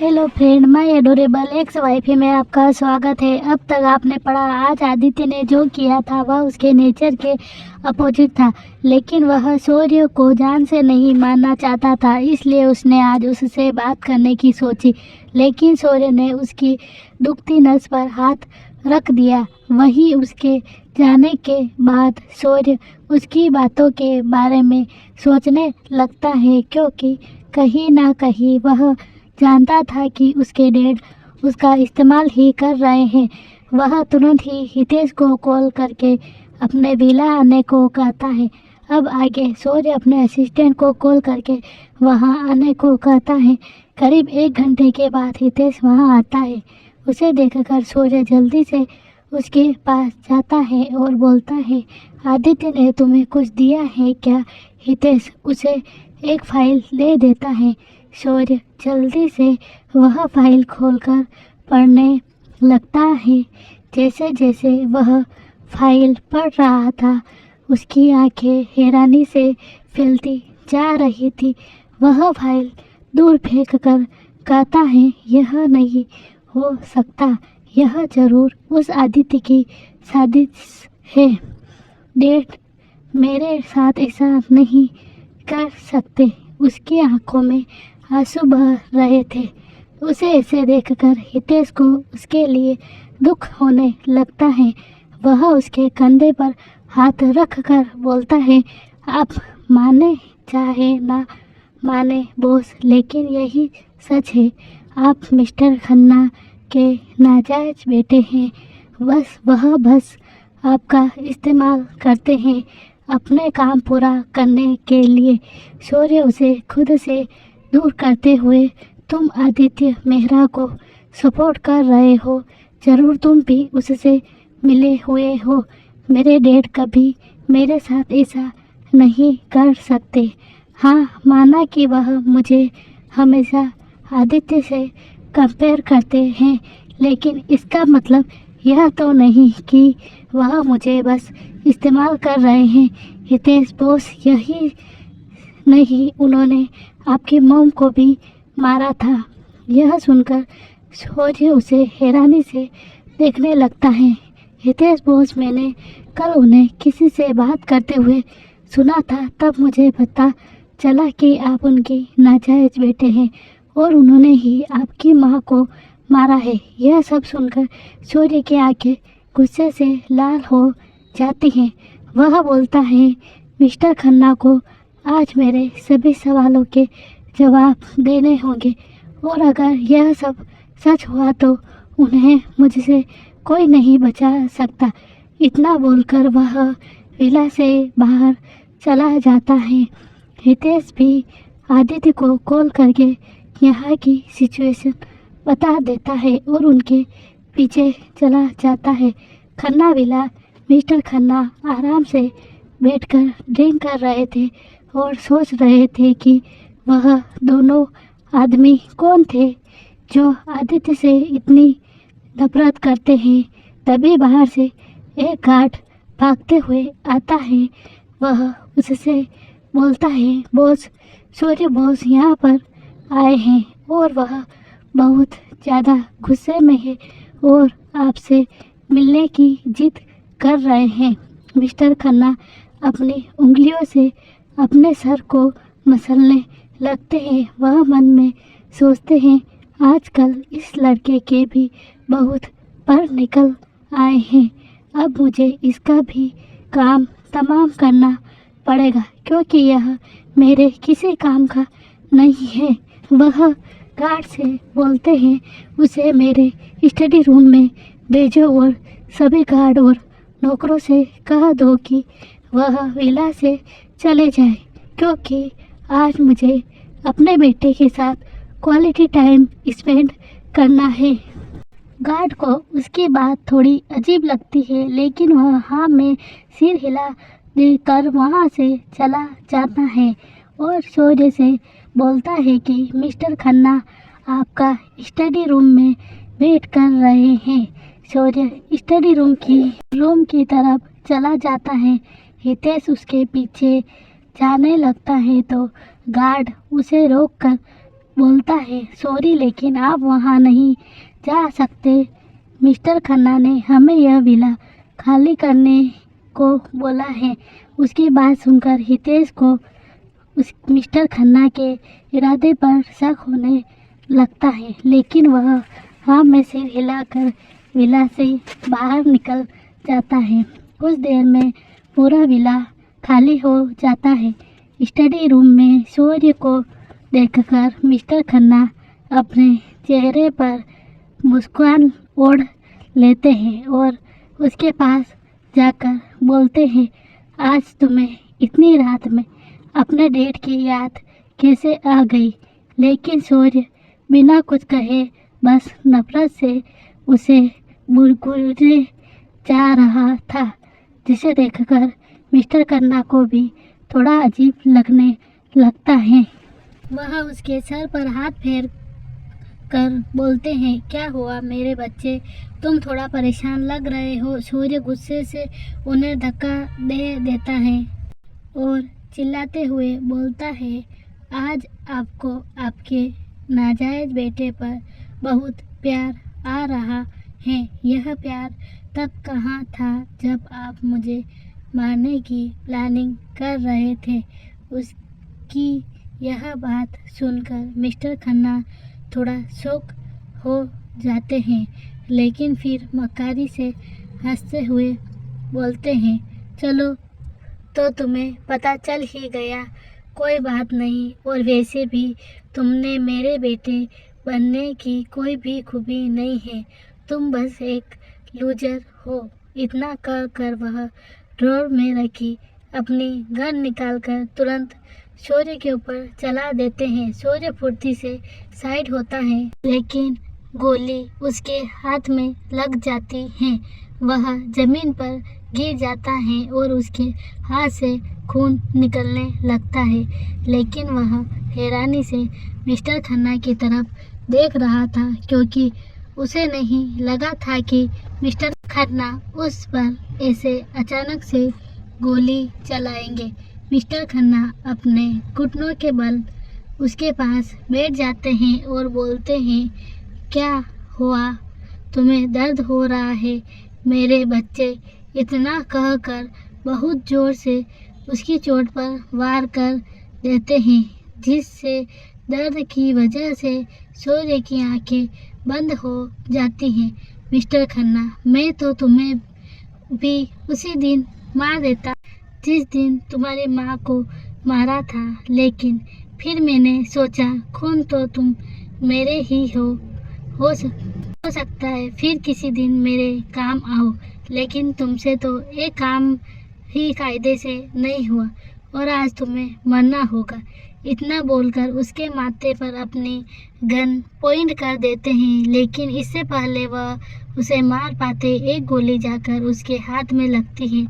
Hello friend, मैं adorable x wifey में आपका स्वागत है। अब तक आपने पढ़ा आज आदित्य ने जो किया था वह उसके नेचर के अपोजिट था, लेकिन वह सूर्य को जान से नहीं मारना चाहता था, इसलिए उसने आज उससे बात करने की सोची। लेकिन सूर्य ने उसकी दुखती नस पर हाथ रख दिया। वहीं उसके जाने के बाद सूर्य उसकी बातों के बारे में सोचने लगता है, क्योंकि कहीं ना कहीं वह जानता था कि उसके डैड उसका इस्तेमाल ही कर रहे हैं। वह तुरंत ही हितेश को कॉल करके अपने विला आने को कहता है। अब आगे सूर्य अपने असिस्टेंट को कॉल करके वहां आने को कहता है। करीब 1 घंटे के बाद हितेश वहां आता है। उसे देखकर सूर्य जल्दी से उसके पास जाता है और बोलता है, आदित्य ने तुम्हें कुछ दिया है क्या? हितेश उसे एक फाइल दे देता है। सूर्य जल्दी से वह फाइल खोलकर पढ़ने लगता है। जैसे जैसे वह फाइल पढ़ रहा था, उसकी आंखें हैरानी से फैलती जा रही थी। वह फाइल दूर फेंक कर कहता है, यह नहीं हो सकता, यह जरूर उस आदित्य की साजिश है। डैड मेरे साथ ऐसा नहीं कर सकते। उसकी आंखों में आंसू बह रहे थे। उसे ऐसे देखकर हितेश को उसके लिए दुख होने लगता है। वह उसके कंधे पर हाथ रख कर बोलता है, आप माने चाहे ना माने बॉस, लेकिन यही सच है, आप मिस्टर खन्ना के नाजायज बेटे हैं। बस आपका इस्तेमाल करते हैं अपने काम पूरा करने के लिए। सूर्य उसे खुद से दूर करते हुए, तुम आदित्य मेहरा को सपोर्ट कर रहे हो, जरूर तुम भी उससे मिले हुए हो। मेरे डैड कभी मेरे साथ ऐसा नहीं कर सकते। हाँ, माना कि वह मुझे हमेशा आदित्य से कंपेयर करते हैं, लेकिन इसका मतलब यह तो नहीं कि वह मुझे बस इस्तेमाल कर रहे हैं। हितेश बॉस, यही नहीं, उन्होंने आपकी मॉम को भी मारा था। यह सुनकर सूर्य उसे हैरानी से देखने लगता है। हितेश बॉस, मैंने कल उन्हें किसी से बात करते हुए सुना था, तब मुझे पता चला कि आप उनके नाजायज बेटे हैं और उन्होंने ही आपकी माँ को मारा है। यह सब सुनकर सूर्य की आंखें गुस्से से लाल हो जाती हैं। वह बोलता है, मिस्टर खन्ना को आज मेरे सभी सवालों के जवाब देने होंगे, और अगर यह सब सच हुआ तो उन्हें मुझसे कोई नहीं बचा सकता। इतना बोलकर वह विला से बाहर चला जाता है। हितेश भी आदित्य को कॉल करके यहाँ की सिचुएशन बता देता है और उनके पीछे चला जाता है। खन्ना विला। मिस्टर खन्ना आराम से बैठकर ड्रिंक कर रहे थे और सोच रहे थे कि वह दोनों आदमी कौन थे जो आदित्य से इतनी नफरत करते हैं। तभी बाहर से एक गार्ड भागते हुए आता है। वह उससे बोलता है, बॉस, सूर्य बॉस यहाँ पर आए हैं और वह बहुत ज़्यादा गुस्से में है और आपसे मिलने की जिद कर रहे हैं। मिस्टर खन्ना अपनी उंगलियों से अपने सर को मसलने लगते हैं। वह मन में सोचते हैं, आजकल इस लड़के के भी बहुत पर निकल आए हैं। अब मुझे इसका भी काम तमाम करना पड़ेगा, क्योंकि यह मेरे किसी काम का नहीं है। वह गार्ड से बोलते हैं, उसे मेरे स्टडी रूम में भेजो और सभी गार्ड और नौकरों से कह दो कि वह विला से चले जाए, क्योंकि आज मुझे अपने बेटे के साथ क्वालिटी टाइम स्पेंड करना है। गार्ड को उसकी बात थोड़ी अजीब लगती है, लेकिन वह हाँ में सिर हिला देकर वहाँ से चला जाता है और सूर्य से बोलता है कि मिस्टर खन्ना आपका स्टडी रूम में वेट कर रहे हैं। सूर्य स्टडी रूम की तरफ चला जाता है। हितेश उसके पीछे जाने लगता है तो गार्ड उसे रोककर बोलता है, सॉरी लेकिन आप वहाँ नहीं जा सकते। मिस्टर खन्ना ने हमें यह विला खाली करने को बोला है। उसकी बात सुनकर हितेश को उस मिस्टर खन्ना के इरादे पर शक होने लगता है, लेकिन वह हाँ में सिर हिलाकर विला से बाहर निकल जाता है। कुछ देर में पूरा विला खाली हो जाता है। स्टडी रूम में सूर्य को देखकर मिस्टर खन्ना अपने चेहरे पर मुस्कान ओढ़ लेते हैं और उसके पास जाकर बोलते हैं, आज तुम्हें इतनी रात में अपने डेट की याद कैसे आ गई? लेकिन सूर्य बिना कुछ कहे बस नफरत से उसे मुस्कुराते जा रहा था, जिसे देखकर मिस्टर खन्ना को भी थोड़ा अजीब लगने लगता है। वह उसके सर पर हाथ फेर कर बोलते हैं, क्या हुआ मेरे बच्चे, तुम थोड़ा परेशान लग रहे हो। सूर्य गुस्से से उन्हें धक्का दे देता है और चिल्लाते हुए बोलता है, आज आपको आपके नाजायज बेटे पर बहुत प्यार आ रहा है। यह प्यार तब कहाँ था जब आप मुझे मारने की प्लानिंग कर रहे थे। उसकी यह बात सुनकर मिस्टर खन्ना थोड़ा शॉक हो जाते हैं, लेकिन फिर मक्कारी से हंसते हुए बोलते हैं, चलो तो तुम्हें पता चल ही गया, कोई बात नहीं। और वैसे भी तुमने मेरे बेटे बनने की कोई भी खूबी नहीं है, तुम बस एक लूजर हो। इतना कह कर वह ड्रॉर में रखी अपनी गन निकालकर तुरंत सूर्य के ऊपर चला देते हैं। सूर्य फुर्ती से साइड होता है, लेकिन गोली उसके हाथ में लग जाती है। वह जमीन पर गिर जाता है और उसके हाथ से खून निकलने लगता है, लेकिन वह हैरानी से मिस्टर खन्ना की तरफ देख रहा था, क्योंकि उसे नहीं लगा था कि मिस्टर खन्ना उस पर ऐसे अचानक से गोली चलाएंगे। मिस्टर खन्ना अपने घुटनों के बल उसके पास बैठ जाते हैं और बोलते हैं, क्या हुआ, तुम्हें दर्द हो रहा है मेरे बच्चे? इतना कहकर बहुत ज़ोर से उसकी चोट पर वार कर देते हैं, जिससे दर्द की वजह से सूर्य की आंखें बंद हो जाती हैं। मिस्टर खन्ना, मैं तो तुम्हें भी उसी दिन मार देता जिस दिन तुम्हारी माँ को मारा था, लेकिन फिर मैंने सोचा खून तो तुम मेरे ही हो सकता है फिर किसी दिन मेरे काम आओ, लेकिन तुमसे तो एक काम ही कायदे से नहीं हुआ और आज तुम्हें मरना होगा। इतना बोलकर उसके माथे पर अपनी गन पॉइंट कर देते हैं, लेकिन इससे पहले वह उसे मार पाते एक गोली जाकर उसके हाथ में लगती है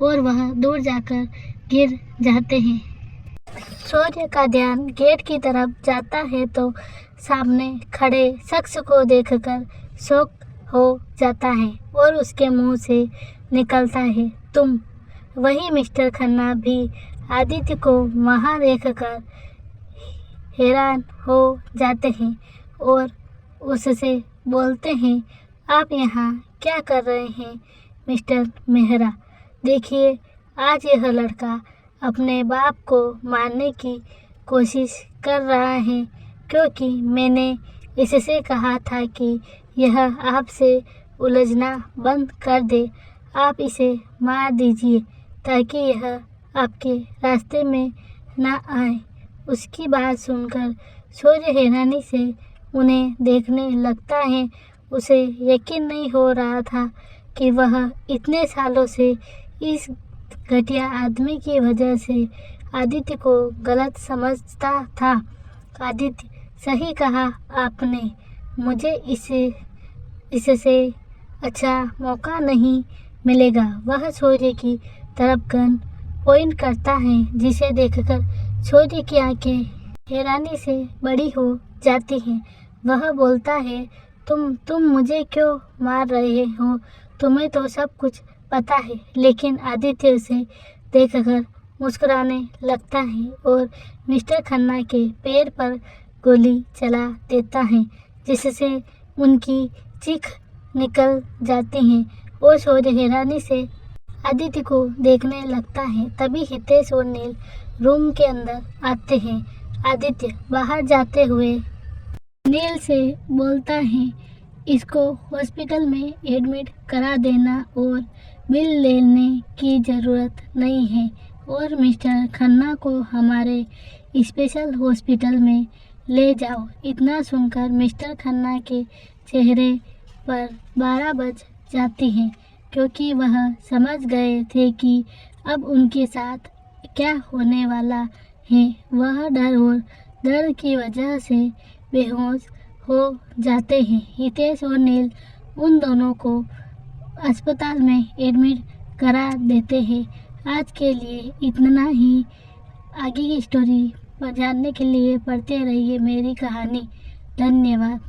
और वह दूर जाकर गिर जाते हैं। सूर्य का ध्यान गेट की तरफ जाता है तो सामने खड़े शख्स को देखकर शॉक हो जाता है और उसके मुंह से निकलता है, तुम? वही मिस्टर खन्ना भी आदित्य को वहां देखकर हैरान हो जाते हैं और उससे बोलते हैं, आप यहाँ क्या कर रहे हैं मिस्टर मेहरा? देखिए, आज यह लड़का अपने बाप को मारने की कोशिश कर रहा है, क्योंकि मैंने इससे कहा था कि यह आपसे उलझना बंद कर दे। आप इसे मार दीजिए ताकि यह आपके रास्ते में ना आए। उसकी बात सुनकर सूर्य हैरानी से उन्हें देखने लगता है। उसे यकीन नहीं हो रहा था कि वह इतने सालों से इस घटिया आदमी की वजह से आदित्य को गलत समझता था। आदित्य, सही कहा आपने, मुझे इससे अच्छा मौका नहीं मिलेगा। वह सूर्य की तरफ गन पॉइंट करता है, जिसे देखकर सूर्य की आंखें हैरानी से बड़ी हो जाती हैं। वह बोलता है, तुम मुझे क्यों मार रहे हो? तुम्हें तो सब कुछ पता है। लेकिन आदित्य उसे देखकर मुस्कुराने लगता है और मिस्टर खन्ना के पैर पर गोली चला देता है, जिससे उनकी चीख निकल जाती है और शौर्य हैरानी से आदित्य को देखने लगता है। तभी हितेश और नील रूम के अंदर आते हैं। आदित्य बाहर जाते हुए नील से बोलता है, इसको हॉस्पिटल में एडमिट करा देना और बिल लेने की ज़रूरत नहीं है और मिस्टर खन्ना को हमारे स्पेशल हॉस्पिटल में ले जाओ। इतना सुनकर मिस्टर खन्ना के चेहरे पर 12 बज जाती हैं, क्योंकि वह समझ गए थे कि अब उनके साथ क्या होने वाला है। वह डर और दर्द की वजह से बेहोश हो जाते हैं। हितेश और नील उन दोनों को अस्पताल में एडमिट करा देते हैं। आज के लिए इतना ही। आगे की स्टोरी पर जानने के लिए पढ़ते रहिए मेरी कहानी। धन्यवाद।